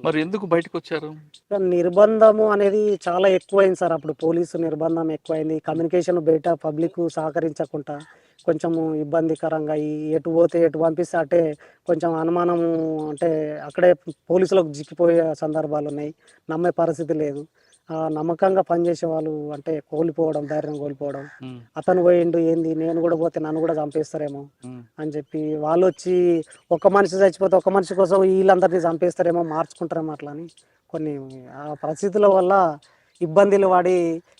మరి ఎందుకు బయటకొచ్చారు? నిర్బంధము అనేది చాలా ఎక్కువైంది సార్. అప్పుడు పోలీసు నిర్బంధం ఎక్కువైంది. కమ్యూనికేషన్ బయట పబ్లిక్ సహకరించకుండా కొంచెము ఇబ్బందికరంగా ఎటు పోతే ఎటు పంపిస్తే అటే కొంచెం అనుమానము, అంటే అక్కడే పోలీసులకు చిక్కిపోయే సందర్భాలున్నాయి. నమ్మే పరిస్థితి లేదు. నమ్మకంగా పనిచేసే వాళ్ళు అంటే కోల్పోవడం, ధైర్యం కోల్పోవడం. హ్మ్. అతను పోయిండు ఏంది, నేను కూడా పోతే నన్ను కూడా చంపేస్తారేమో హ్మ్. అని చెప్పి వాళ్ళొచ్చి ఒక మనిషి చచ్చిపోతే ఒక మనిషి కోసం వీళ్ళందరినీ చంపేస్తారేమో, మార్చుకుంటారేమో అట్లా అని కొన్ని ఆ పరిస్థితుల వల్ల ఇబ్బందులు పడి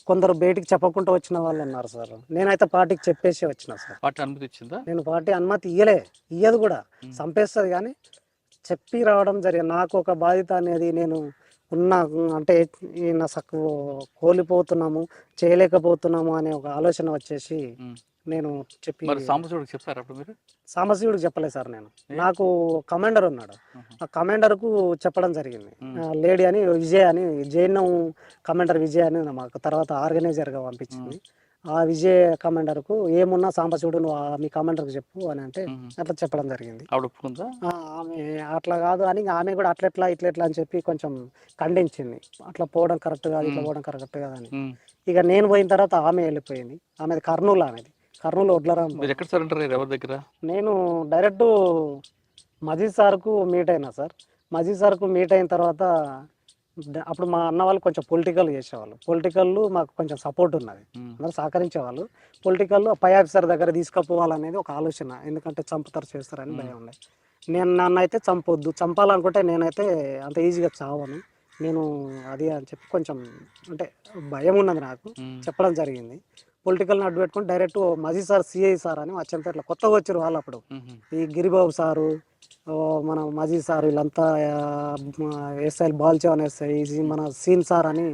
కొందరు బయటికి చెప్పకుండా వచ్చిన వాళ్ళు ఉన్నారు సార్. నేనైతే పార్టీకి చెప్పేసి వచ్చిన సార్. పార్టీ అనుమతి ఇచ్చిందా? నేను పార్టీ అనుమతి ఇయ్యదు కూడా, చంపేస్తుంది కానీ చెప్పి రావడం జరిగింది. నాకు ఒక బాధ్యత అనేది నేను ఉన్న అంటే ఈయన కోల్పోతున్నాము, చేయలేకపోతున్నాము అనే ఒక ఆలోచన వచ్చేసి నేను చెప్పి. మరి సాంబశివుడికి చెప్పారు అప్పుడు మీరు? సాంబశివుడికి చెప్పలేదు సార్. నేను నాకు కమాండర్ ఉన్నాడు, ఆ కమాండర్కు చెప్పడం జరిగింది. లేడీ అని విజయ్ అని, జేఎన్ఎం కమాండర్ విజయ్ అని మాకు తర్వాత ఆర్గనైజర్గా పంపించింది. ఆ విజయ్ కమాండర్కు ఏమున్నా సాంబశివుడు నువ్వు మీ కమాండర్కి చెప్పు అని అంటే అట్లా చెప్పడం జరిగింది. ఆవిడ ఒప్పుకుందా? ఆమె అట్లా కాదు అని ఆమె కూడా అట్లెట్లా ఇట్లెట్లా అని చెప్పి కొంచెం ఖండించింది. అట్లా పోవడం కరెక్ట్ కాదు, ఇట్లా పోవడం కరెక్ట్ కాదని. ఇక నేను పోయిన తర్వాత ఆమె వెళ్ళిపోయింది. ఆమెది కర్నూలు, కర్నూలు వడ్లరాం. మీరు ఎక్కడ సరెండర్ అయ్యారు, ఎవరి దగ్గర? నేను డైరెక్ట్ మజీద్ సార్కు మీట్ అయినా సార్. మజీద్ సార్కు మీట్ అయిన తర్వాత అప్పుడు మా అన్న వాళ్ళు కొంచెం పొలిటికల్ చేసేవాళ్ళు. పొలిటికల్ మాకు కొంచెం సపోర్ట్ ఉన్నది, అందరూ సహకరించేవాళ్ళు. పొలిటికల్ పై ఆఫీసర్ దగ్గర తీసుకుపోవాలనేది ఒక ఆలోచన, ఎందుకంటే చంపుతారు చేస్తారని భయం ఉండే. నన్ను అయితే చంపొద్దు, చంపాలనుకుంటే నేనైతే అంత ఈజీగా చావను నేను అది అని చెప్పి కొంచెం అంటే భయం ఉన్నది నాకు, చెప్పడం జరిగింది. పొలిటికల్ని అడ్డు పెట్టుకుని డైరెక్ట్ మజీద్ సార్ సిఐ సార్ అని అచ్చంపేటలో కొత్తగా వచ్చారు వాళ్ళు. అప్పుడు ఈ గిరిబాబు సారు, మన మజీద్ సార్, వీళ్ళంతా ఎస్ఐ బాల్చవన్ ఎస్ఐ, మన సీన్ సార్ అని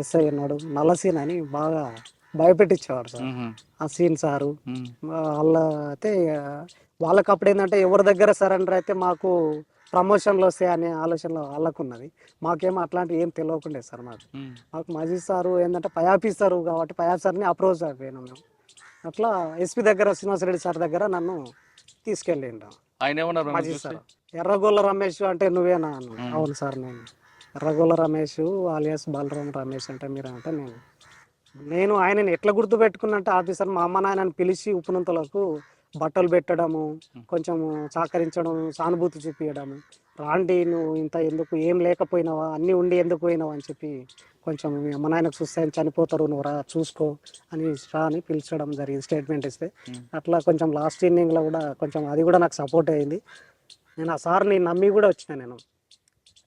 ఎస్ఐ ఉన్నాడు, నల్ల సీన్ అని బాగా భయపెట్టించేవాడు సార్. ఆ సీన్ సారు వాళ్ళ అయితే వాళ్ళకి అప్పుడు ఏంటంటే ఎవరి దగ్గర సరెండర్ అయితే మాకు ప్రమోషన్లు వస్తాయి అనే ఆలోచనలో వాళ్ళకు ఉన్నది. మాకేమో అట్లాంటివి ఏం తెలియకుండే సార్. మాకు మజీద్ సారు ఏంటంటే పై ఆఫీసరు కాబట్టి పై ఆఫీసర్ని అప్రోచ్ అయిపోయినాం మేము. అట్లా ఎస్పీ దగ్గర శ్రీనివాసరెడ్డి సార్ దగ్గర నన్ను తీసుకెళ్ళిండు. ఆయన ఏమన్నారు మజీద్ సార్ ఎర్రగొల్ల రమేష్ అంటే నువ్వేనా అన్నాడు. అవును సార్ నేను ఎర్రగొల్ల రమేష్ ఆలియాస్ బాలరాం రమేష్ అంటే మీరు అంటే నేను ఆయనని ఎట్లా గుర్తు పెట్టుకున్నట్టు ఆఫీసర్ మా అమ్మ నాయనని పిలిచి ఉప్పునంతలకు బట్టలు పెట్టడము, కొంచెం సహకరించడం, సానుభూతి చూపించడము, రాండి నువ్వు ఇంత ఎందుకు, ఏం లేకపోయినావా, అన్నీ ఉండి ఎందుకు పోయినావా అని చెప్పి కొంచెం మీ అమ్మ నాయనకు చూస్తే చనిపోతారు, నువ్వు రా చూసుకో అని రా అని పిలిచడం జరిగింది, స్టేట్మెంట్ ఇస్తే. అట్లా కొంచెం లాస్ట్ ఇన్నింగ్లో కూడా కొంచెం అది కూడా నాకు సపోర్ట్ అయ్యింది. నేను ఆ సార్ని నమ్మి కూడా వచ్చిన. నేను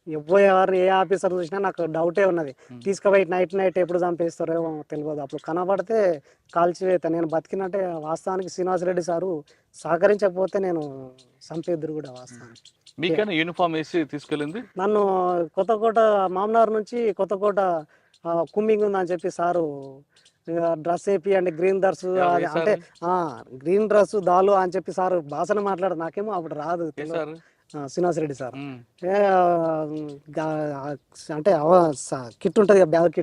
ఎవరు ఏ ఆఫీసర్ చూసినా నాకు డౌటే ఉన్నది, తీసుకుపోయి నైట్ ఎప్పుడు చంపేస్తారో తెలియదు. అప్పుడు కనబడితే కాల్చివేత, నేను బతికినట్టే. వాస్తవానికి శ్రీనివాసరెడ్డి సారు సహకరించకపోతే నేను చంపేద్దరు కూడా వాస్తవానికి. మీకైనా యూనిఫామ్ వేసి తీసుకెళ్ళింది నన్ను కొత్తకోట మామనార్ నుంచి కొత్తకోట కుమ్మింగ్ ఉందని చెప్పి సారు డ్రెస్ వేపి అంటే గ్రీన్ డ్రెస్ అంటే గ్రీన్ డ్రెస్ దాలు అని చెప్పి సారు భాషను మాట్లాడు, నాకేమో అప్పుడు రాదు. శ్రీనివాసరెడ్డి సార్ అంటే కిట్ ఉంటుంది కదా, బ్యాగ్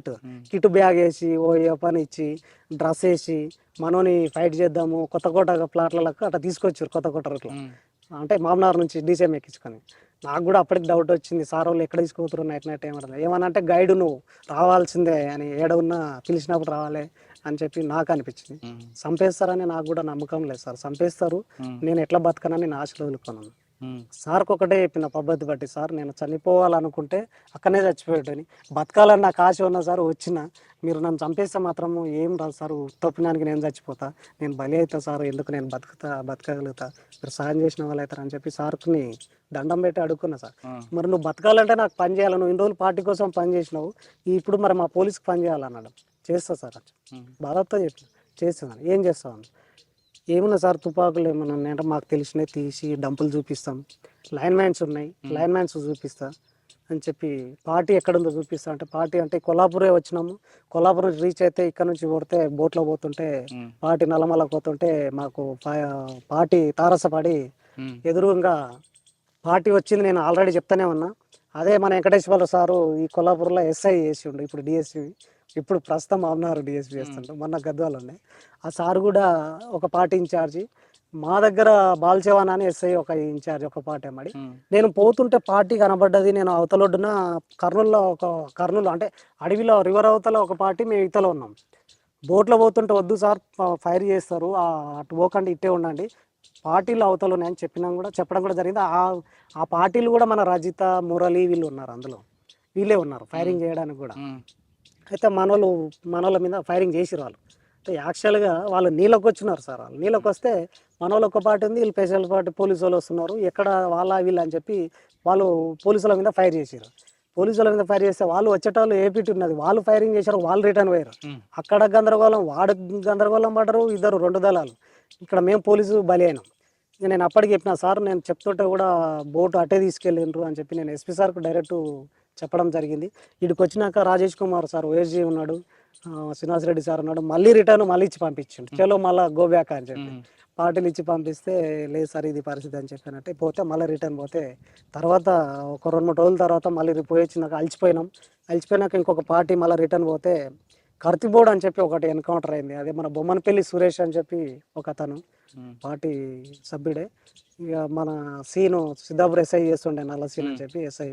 కిట్ బ్యాగ్ వేసి ఓ పని ఇచ్చి డ్రెస్ వేసి మనోని ఫైట్ చేద్దాము కొత్తకోట ప్లాట్లకు అట్లా తీసుకొచ్చారు. కొత్తకోట అట్లా అంటే మామనార్ నుంచి డీసీఎం ఎక్కించుకొని. నాకు కూడా అప్పటికి డౌట్ వచ్చింది, సార్ వాళ్ళు ఎక్కడ తీసుకుపోతున్నారు నైట్ ఏమనంటే గైడ్ నువ్వు రావాల్సిందే అని, ఏడవున్నా పిలిచినప్పుడు రావాలి అని చెప్పి నాకు అనిపించింది. చంపేస్తారని నాకు కూడా నమ్మకం లేదు సార్. చంపేస్తారు, నేను ఎట్లా బతకనని నేను ఆశలు వదులుకున్నాను. సార్కి ఒకటే చెప్పిన పద్ధతి బట్టి, సార్ నేను చనిపోవాలనుకుంటే అక్కడనే చచ్చిపోయాడని, బతకాలని నాకు ఆశ ఉన్నా సార్ వచ్చిన, మీరు నన్ను చంపేస్తే మాత్రము ఏం రాదు సార్, ఉత్తపుణ్యానికి నేను చచ్చిపోతా, నేను బలి అవుతా సార్, ఎందుకు నేను బతకగలుగుతా, మీరు సాయం చేసిన వాళ్ళు అవుతారు అని చెప్పి సార్ని దండం పెట్టి అడుక్కున్నా. సార్ మరి నువ్వు బతకాలంటే నాకు పని చేయాలి, నువ్వు ఇన్ని రోజులు పార్టీ కోసం పని చేసినావు, ఇప్పుడు మరి మా పోలీస్కి పని చేయాలన్నాడు. చేస్తా సార్ బాధతో చెప్పిన, చేస్తున్నాను. ఏం చేస్తాను, ఏమన్నా సార్ తుపాకులు ఏమన్నా ఉన్నాయంటే మాకు తెలిసినవి తీసి డంపులు చూపిస్తాం, లైన్ మ్యాన్స్ ఉన్నాయి లైన్ మ్యాన్స్ చూపిస్తా అని చెప్పి, పార్టీ ఎక్కడుందో చూపిస్తా అంటే, పార్టీ అంటే కొల్లాపూరే వచ్చినాము, కొల్లాపూర్ రీచ్ అయితే ఇక్కడ నుంచి కొడితే బోట్లో పోతుంటే పార్టీ నల్లమల పోతుంటే మాకు పార్టీ తారసపడి ఎదురుగా పార్టీ వచ్చింది. నేను ఆల్రెడీ చెప్తానే ఉన్నా. అదే మన వెంకటేశ్వర సారు ఈ కొల్లాపూర్లో ఎస్ఐ చేసి ఉండే, ఇప్పుడు డిఎస్పీ, ఇప్పుడు ప్రస్తుతం మామనారు డిఎస్పీ చేస్తుంటాం, మొన్న గద్వాలు ఉన్నాయి. ఆ సారు కూడా ఒక పార్టీ ఇన్ఛార్జి, మా దగ్గర బాల్చేవాన్ అని ఎస్ఐ ఒక ఇన్ఛార్జ్ ఒక పార్టీ అమ్మడి. నేను పోతుంటే పార్టీ కనబడ్డది. నేను అవతలొడ్డున కర్నూలులో కర్నూలు అంటే అడవిలో రివర్ అవతల ఒక పార్టీ, మేము ఇతలో ఉన్నాం. బోట్లో పోతుంటే వద్దు సార్ ఫైర్ చేస్తారు, అటు పోకండి ఇట్టే ఉండండి, పార్టీలు అవతల ఉన్నాయని చెప్పడం కూడా జరిగింది. ఆ పార్టీలు కూడా మన రజిత, మురళి వీళ్ళు ఉన్నారు, అందులో వీళ్ళే ఉన్నారు ఫైరింగ్ చేయడానికి కూడా. అయితే మనోళ్ళ మీద ఫైరింగ్ చేసిరు వాళ్ళు. అంటే యాక్చువల్గా వాళ్ళు నీళ్ళకి వచ్చినారు సార్. వాళ్ళు నీళ్ళకి వస్తే మనోళ్ళు ఒక పార్టీ ఉంది, వీళ్ళు స్పెషల్ పార్టీ పోలీసు వాళ్ళు వస్తున్నారు, ఎక్కడ వీళ్ళు అని చెప్పి వాళ్ళు పోలీసుల మీద ఫైర్ చేసారు. పోలీసుల మీద ఫైర్ చేస్తే వాళ్ళు వచ్చేటోళ్ళు ఏపీటీ ఉన్నది, వాళ్ళు ఫైరింగ్ చేశారు, వాళ్ళు రిటర్న్ పోయారు. అక్కడ గందరగోళం, వాడు గందరగోళం పడ్డారు, ఇద్దరు 2 దళాలు. ఇక్కడ మేము పోలీసు బలి అయినాం. నేను అప్పటికి చెప్పిన సార్, నేను చెప్తుంటే కూడా బోటు అట్టే తీసుకెళ్ళిండ్రు అని చెప్పి నేను ఎస్పీ సార్కు డైరెక్ట్ చెప్పడం జరిగింది. వీడికి వచ్చినాక రాజేష్ కుమార్ సార్ ఓఎస్జీ ఉన్నాడు, శ్రీనివాసరెడ్డి సార్ ఉన్నాడు, మళ్ళీ ఇచ్చి పంపించిండు. చలో మళ్ళీ గో బ్యాక్ అని చెప్పి పార్టీలు ఇచ్చి పంపిస్తే, లేదు సార్ ఇది పరిస్థితి అని చెప్పానంటే పోతే మళ్ళీ రిటర్న్ పోతే తర్వాత ఒక 2-3 రోజుల తర్వాత మళ్ళీ పోయి వచ్చినాక అలిచిపోయినాక ఇంకొక పార్టీ మళ్ళీ రిటర్న్ పోతే కర్తిబోర్డ్ అని చెప్పి ఒకటి ఎన్కౌంటర్ అయింది. అదే మన బొమ్మనపల్లి సురేష్ అని చెప్పి ఒక అతను పార్టీ సభ్యుడే. ఇక మన సీను సిద్ధాపుర ఎస్ఐ చేస్తుండే, నల్ల సీన్ అని చెప్పి ఎస్ఐ.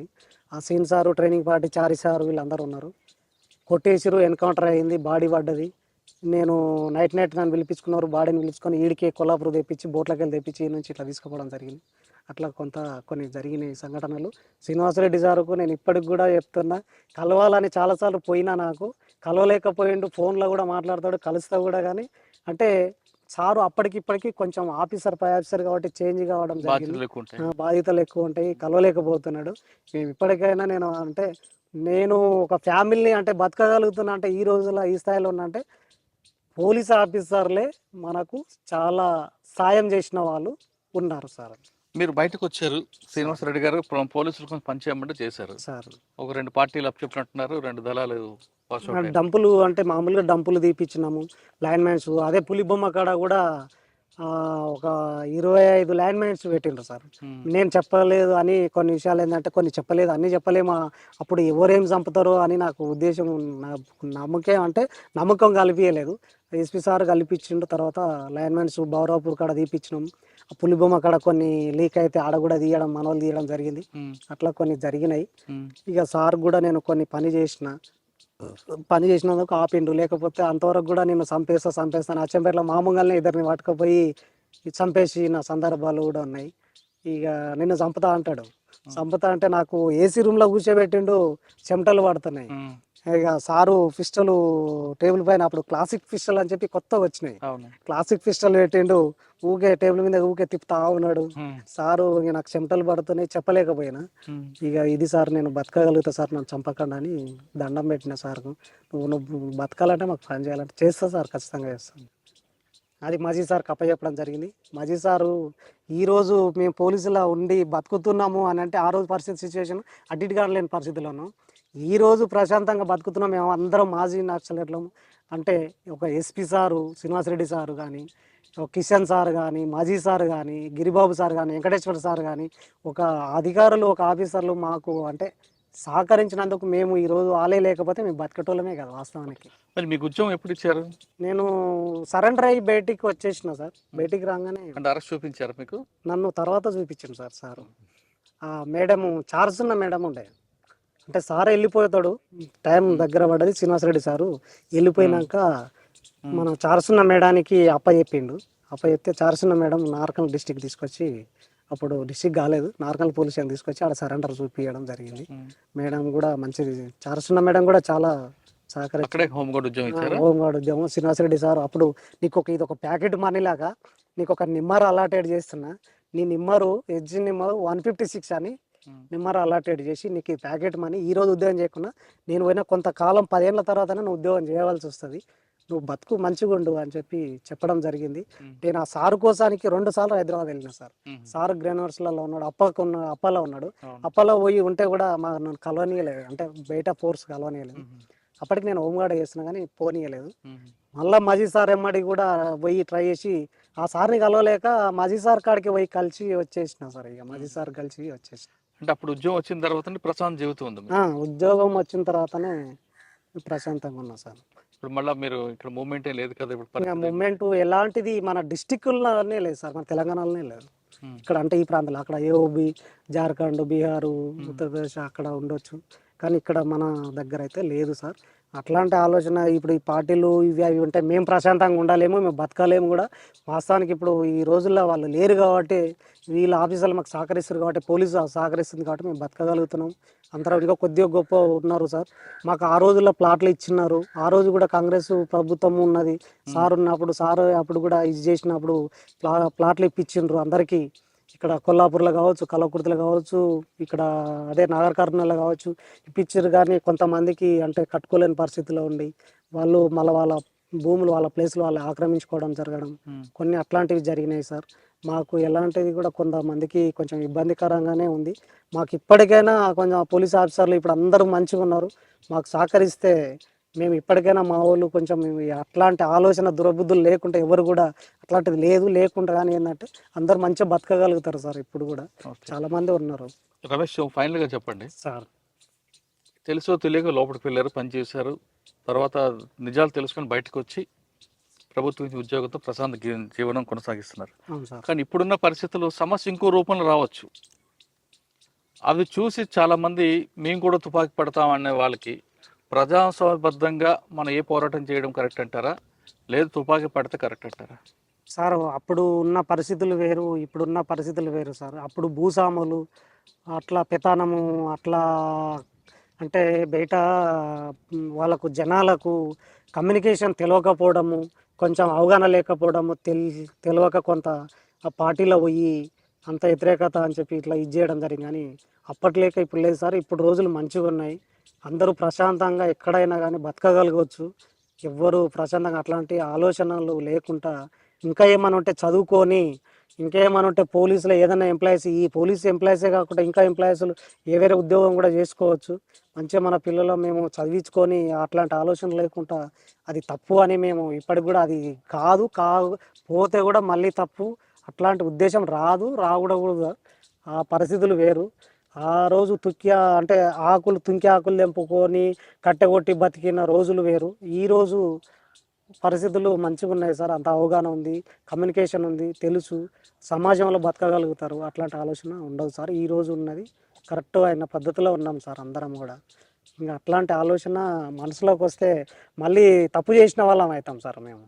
ఆ సీన్ సారు, ట్రైనింగ్ పార్టీ చారి సారు వీళ్ళందరూ ఉన్నారు. కొట్టేసిరు, ఎన్కౌంటర్ అయింది, బాడీ పడ్డది. నేను నైట్ నన్ను పిలిపించుకున్నారు, బాడీని పిలుచుకొని ఈడికి కొల్లాపూర్ తెప్పించి బోట్లకి వెళ్ళి తెప్పించి ఈ నుంచి ఇట్లా తీసుకుపోవడం జరిగింది. అట్లా కొన్ని జరిగినాయి సంఘటనలు. శ్రీనివాసరెడ్డి సార్కు నేను ఇప్పటికి కూడా చెప్తున్నా, కలవాలని చాలాసార్లు పోయినా, నాకు కలవలేకపోయిండు, ఫోన్లో కూడా మాట్లాడతాడు, కలుస్తా కూడా. కానీ అంటే సారు అప్పటికిప్పటికి కొంచెం పై ఆఫీసర్ కాబట్టి చేంజ్ కావడం జరిగింది, బాధ్యతలు ఎక్కువ ఉంటాయి, కలవలేకపోతున్నాడు. మేము ఇప్పటికైనా నేను ఒక ఫ్యామిలీని అంటే బతకగలుగుతున్నా అంటే ఈ రోజుల్లో ఈ స్థాయిలో ఉన్నా అంటే పోలీస్ ఆఫీసర్లే మనకు చాలా సాయం చేసిన వాళ్ళు ఉన్నారు సార్. మీరు బయటకు వచ్చారు, శ్రీనివాసరెడ్డి గారు పోలీసులు కొంచెం పనిచేయమంటే చేశారు సార్. ఒక 2 పార్టీలు అప్పచెప్పినట్టున్నారు, 2 దళాలు డంపులు అంటే మామూలుగా డంపులు తీపిచ్చినాము, లైన్ మ్యాన్స్. అదే పులి బొమ్మ కాడ కూడా ఒక 25 లైన్ మ్యాన్స్ పెట్టిండ్రు సార్. నేను చెప్పలేదు అని కొన్ని విషయాలు ఏంటంటే కొన్ని చెప్పలేదు, అన్నీ చెప్పలేము. అప్పుడు ఎవరేం చంపుతారో అని నాకు ఉద్దేశం, నమ్మకం కలిపియలేదు. SP sir కల్పించిండు. తర్వాత లైన్ మ్యాన్స్ బౌరాపూర్ కాడ తీపిచ్చినాం. ఆ పులిబొమ్మ కాడ కొన్ని లీక్ అయితే ఆడ కూడా తీయడం, మనోళ్ళు తీయడం జరిగింది. అట్లా కొన్ని జరిగినాయి. ఇక సార్ కూడా నేను కొన్ని పని చేసినందుకు ఆపిండు, లేకపోతే అంతవరకు కూడా నేను చంపేస్తాను అచ్చంపేటలో మామూలుగానే ఇద్దరిని పట్టుకుపోయి చంపేసిన సందర్భాలు కూడా ఉన్నాయి. ఇక నిన్ను చంపుతా అంటాడు, చంపుతా అంటే నాకు ఏసీ రూమ్లో కూర్చోబెట్టిండు, చెమటలు పడుతున్నాయి. ఇక సారు పిస్టల్ టేబుల్ పైన, అప్పుడు క్లాసిక్ పిస్టల్ అని చెప్పి కొత్తగా వచ్చినాయి, క్లాసిక్ పిస్టల్ పెట్టిండు, ఊకే టేబుల్ మీద ఊకే తిప్పుతా ఉన్నాడు. సారు ఇక నాకు చెమటలు పడుతున్నాయి, చెప్పలేకపోయినా. ఇక ఇది సార్, నేను బతకగలుగుతా సార్, నన్ను చంపకండి అని దండం పెట్టిన సార్కు. నువ్వు బతకాలంటే మాకు పని చేయాలంటే చేస్తా సార్, ఖచ్చితంగా చేస్తాను. అది మజీ సార్ చెప్పడం జరిగింది. మజీ సారు ఈరోజు మేము పోలీసులా ఉండి బతుకుతున్నాము అని అంటే, ఆ రోజు సిచ్యువేషన్ అడ్డిగా లేని పరిస్థితిలో ఉన్నాం. ఈరోజు ప్రశాంతంగా బతుకుతున్నాం మేము అందరం మాజీ నక్సలైట్లము. అంటే ఒక ఎస్పీ సారు, శ్రీనివాసరెడ్డి సారు కానీ, ఒక కిషన్ సార్ కానీ, మాజీ సార్ కానీ, గిరిబాబు సార్ కానీ, వెంకటేశ్వర సార్ కానీ, ఒక అధికారులు, ఒక ఆఫీసర్లు మాకు సహకరించినందుకు మేము ఈరోజు లేకపోతే మేము బతకటోళ్ళమే కదా వాస్తవానికి. మరి మీకు ఉద్యోగం ఎప్పుడు ఇచ్చారు? నేను సరెండర్ అయ్యి బయటికి వచ్చేసిన సార్. బయటికి రాగానే అరెస్ట్ చూపించారు మీకు? నన్ను తర్వాత చూపించింది సార్. సారు మేడం చార్జ్ ఉన్న మేడం ఉండే, అంటే సార్ వెళ్ళిపోతాడు, టైం దగ్గర పడ్డది, శ్రీనివాసరెడ్డి సారు వెళ్ళిపోయినాక మనం చార్సున్న మేడానికి చెప్తే చార్సున్న మేడం నార్కల్ డిస్టిక్ తీసుకొచ్చి, అప్పుడు డిస్టిక్ కాలేదు, నార్కల్ పోలీస్ స్టేషన్ తీసుకొచ్చి ఆడ సరెండర్ చూపించడం జరిగింది. మేడం కూడా మంచిది, చార్సున్న మేడం కూడా చాలా సహకరించి హోంగార్డ్ ఉద్యోగం. శ్రీనివాసరెడ్డి సార్ అప్పుడు నీకు ఇది ఒక ప్యాకెట్ మనీ లాగా నీకు ఒక నిమ్మర్ అలాటెడ్ చేస్తున్నా, నీ నిమ్మరు ఎడ్జి నిమ్మరు 156 అని నిమ్మర్ అలాటెడ్ చేసి నీకు ఈ ప్యాకెట్ మనీ, ఈ రోజు ఉద్యోగం చేయకుండా నేను పోయినా కొంతకాలం 10 ఏళ్ళ తర్వాతనే నువ్వు ఉద్యోగం చేయవలసి వస్తుంది, నువ్వు బతుకు మంచిగా ఉండు అని చెప్పి చెప్పడం జరిగింది. నేను ఆ సారు కోసానికి 2 సార్లు హైదరాబాద్ వెళ్ళిన సార్. సార్ గ్రెనర్స్లలో ఉన్నాడు, అప్పలో ఉన్నాడు. అప్పలో పోయి ఉంటే కూడా నన్ను కలవనీయలేదు, అంటే బయట ఫోర్స్ కలవనీయలేదు. అప్పటికి నేను హోంగార్డ్ చేస్తున్నా కానీ పోనీయలేదు. మళ్ళీ మజీ సార్ ఎమ్మడి కూడా పోయి ట్రై చేసి ఆ సార్ని కలవలేక మజీ సార్ కాడికి పోయి కలిసి వచ్చేసిన సార్. ఇక మజీ సార్ కలిసి వచ్చేసిన. అంటే అప్పుడు ఉద్యోగం వచ్చిన తర్వాత ప్రశాంత జీవితం ఉంది? ఉద్యోగం వచ్చిన తర్వాతనే ప్రశాంతంగా ఉన్నా సార్. ఇప్పుడు మళ్ళీ మీరు ఇక్కడ మూమెంట్ ఏం లేదు కదా ఇప్పుడు ఇంకా పరిస్థితి. మూమెంట్ ఎలాంటిది మన డిస్టిక్లోనే లేదు సార్, మన తెలంగాణలోనే లేదు. ఉమ్. ఇక్కడ అంటే ఈ ప్రాంతంలో అక్కడ ఏఓబి, జార్ఖండ్, బీహారు, ఉత్తరప్రదేశ్ అక్కడ ఉండొచ్చు, కానీ ఇక్కడ మన దగ్గర అయితే లేదు సార్. అట్లాంటి ఆలోచన ఇప్పుడు ఈ పార్టీలు ఇవి అవి ఉంటే మేము ప్రశాంతంగా ఉండాలేమో, మేము బతకాలేము కూడా. వాస్తవానికి ఇప్పుడు ఈ రోజుల్లో వాళ్ళు లేరు కాబట్టి, వీళ్ళ ఆఫీసర్లు మాకు సహకరిస్తారు కాబట్టి, పోలీసు సహకరిస్తుంది కాబట్టి మేము బతకగలుగుతున్నాం. అంతరాగా కొద్దిగా గొప్ప ఉన్నారు సార్. మాకు ఆ రోజుల్లో ప్లాట్లు ఇచ్చినారు. ఆ రోజు కూడా కాంగ్రెస్ ప్రభుత్వం ఉన్నది, సార్ ఉన్నప్పుడు, సార్ అప్పుడు కూడా ఇది చేసినప్పుడు ప్లాట్లు ఇప్పించిండ్రు అందరికీ. ఇక్కడ కొల్లాపూర్లో కావచ్చు, కల్లకుర్తిలో కావచ్చు, ఇక్కడ అదే నాగర్ కర్నూల్లో కావచ్చు ఇప్పించారు. కానీ కొంతమందికి అంటే కట్టుకోలేని పరిస్థితిలో ఉండి వాళ్ళు మళ్ళీ వాళ్ళ భూములు వాళ్ళ ప్లేస్లో వాళ్ళు ఆక్రమించుకోవడం జరగడం, కొన్ని అట్లాంటివి జరిగినాయి సార్. మాకు ఎలాంటిది కూడా కొంతమందికి కొంచెం ఇబ్బందికరంగానే ఉంది. మాకు ఇప్పటికైనా కొంచెం పోలీస్ ఆఫీసర్లు ఇప్పుడు అందరూ మంచిగా ఉన్నారు, మాకు సహకరిస్తే మేము ఇప్పటికైనా మా వాళ్ళు కొంచెం అట్లాంటి ఆలోచన దురబుద్ధులు లేకుండా ఎవరు కూడా అట్లాంటిది లేకుండా కానీ ఏంటంటే అందరూ మంచిగా బతకగలుగుతారు సార్. ఇప్పుడు కూడా ఓకే. చాలా మంది ఉన్నారు రమేష్ ఫైనల్గా చెప్పండి, సార్. తెలుసో తెలియక లోపలికి వెళ్ళారు, పనిచేశారు, తర్వాత నిజాలు తెలుసుకొని బయటకు వచ్చి ప్రభుత్వ ఉద్యోగంతో ప్రశాంత జీవనం కొనసాగిస్తున్నారు. అవును సార్. కానీ ఇప్పుడున్న పరిస్థితుల్లో సమస్య ఇంకో రూపంలో రావచ్చు. అవి చూసి చాలామంది మేము కూడా తుపాకీ పడతామనే వాళ్ళకి ప్రజాస్వామ్యబద్ధంగా మనం ఏ పోరాటం చేయడం కరెక్ట్ అంటారా, లేదు తుపాకీ పడితే కరెక్ట్ అంటారా? సార్ అప్పుడు ఉన్న పరిస్థితులు వేరు, ఇప్పుడున్న పరిస్థితులు వేరు సార్. అప్పుడు భూస్వాములు అట్లా పెతానము అట్లా అంటే బయట వాళ్ళకు జనాలకు కమ్యూనికేషన్ తెలియకపోవడము, కొంచెం అవగాహన లేకపోవడము, తెలియక కొంత ఆ పార్టీలో పోయి అంత వ్యతిరేకత అని చెప్పి ఇట్లా ఇది చేయడం జరిగింది. కానీ అప్పట్లేక ఇప్పుడు లేదు సార్. ఇప్పుడు రోజులు మంచిగా ఉన్నాయి, అందరూ ప్రశాంతంగా ఎక్కడైనా కానీ బతకగలగవచ్చు. ఎవ్వరు ప్రశాంతంగా అట్లాంటి ఆలోచనలు లేకుండా ఇంకా ఏమైనా ఉంటే చదువుకొని, ఇంకా ఏమైనా ఉంటే పోలీసులో ఏదైనా ఎంప్లాయీస్, ఈ పోలీస్ ఎంప్లాయీసే కాకుండా ఇంకా ఎంప్లాయీస్లు ఏ వేరే ఉద్యోగం కూడా చేసుకోవచ్చు. మంచిగా మన పిల్లలు మేము చదివించుకొని అట్లాంటి ఆలోచన లేకుండా అది తప్పు అని మేము ఇప్పటికి కూడా అది పోతే కూడా మళ్ళీ తప్పు, అట్లాంటి ఉద్దేశం రాకూడదు. ఆ పరిస్థితులు వేరు. ఆ రోజు అంటే తుంకి ఆకులు తెంపుకొని కట్టెగొట్టి బతికిన రోజులు వేరు. ఈరోజు పరిస్థితులు మంచిగా ఉన్నాయి సార్. అంత అవగాహన ఉంది, కమ్యూనికేషన్ ఉంది, తెలుసు, సమాజంలో బతకగలుగుతారు. అట్లాంటి ఆలోచన ఉండదు సార్. ఈ రోజు ఉన్నది కరెక్ట్ అయిన పద్ధతిలో ఉన్నాం సార్ అందరం కూడా. ఇంకా అట్లాంటి ఆలోచన మనసులోకి వస్తే మళ్ళీ తప్పు చేసిన వాళ్ళం అవుతాం సార్ మేము.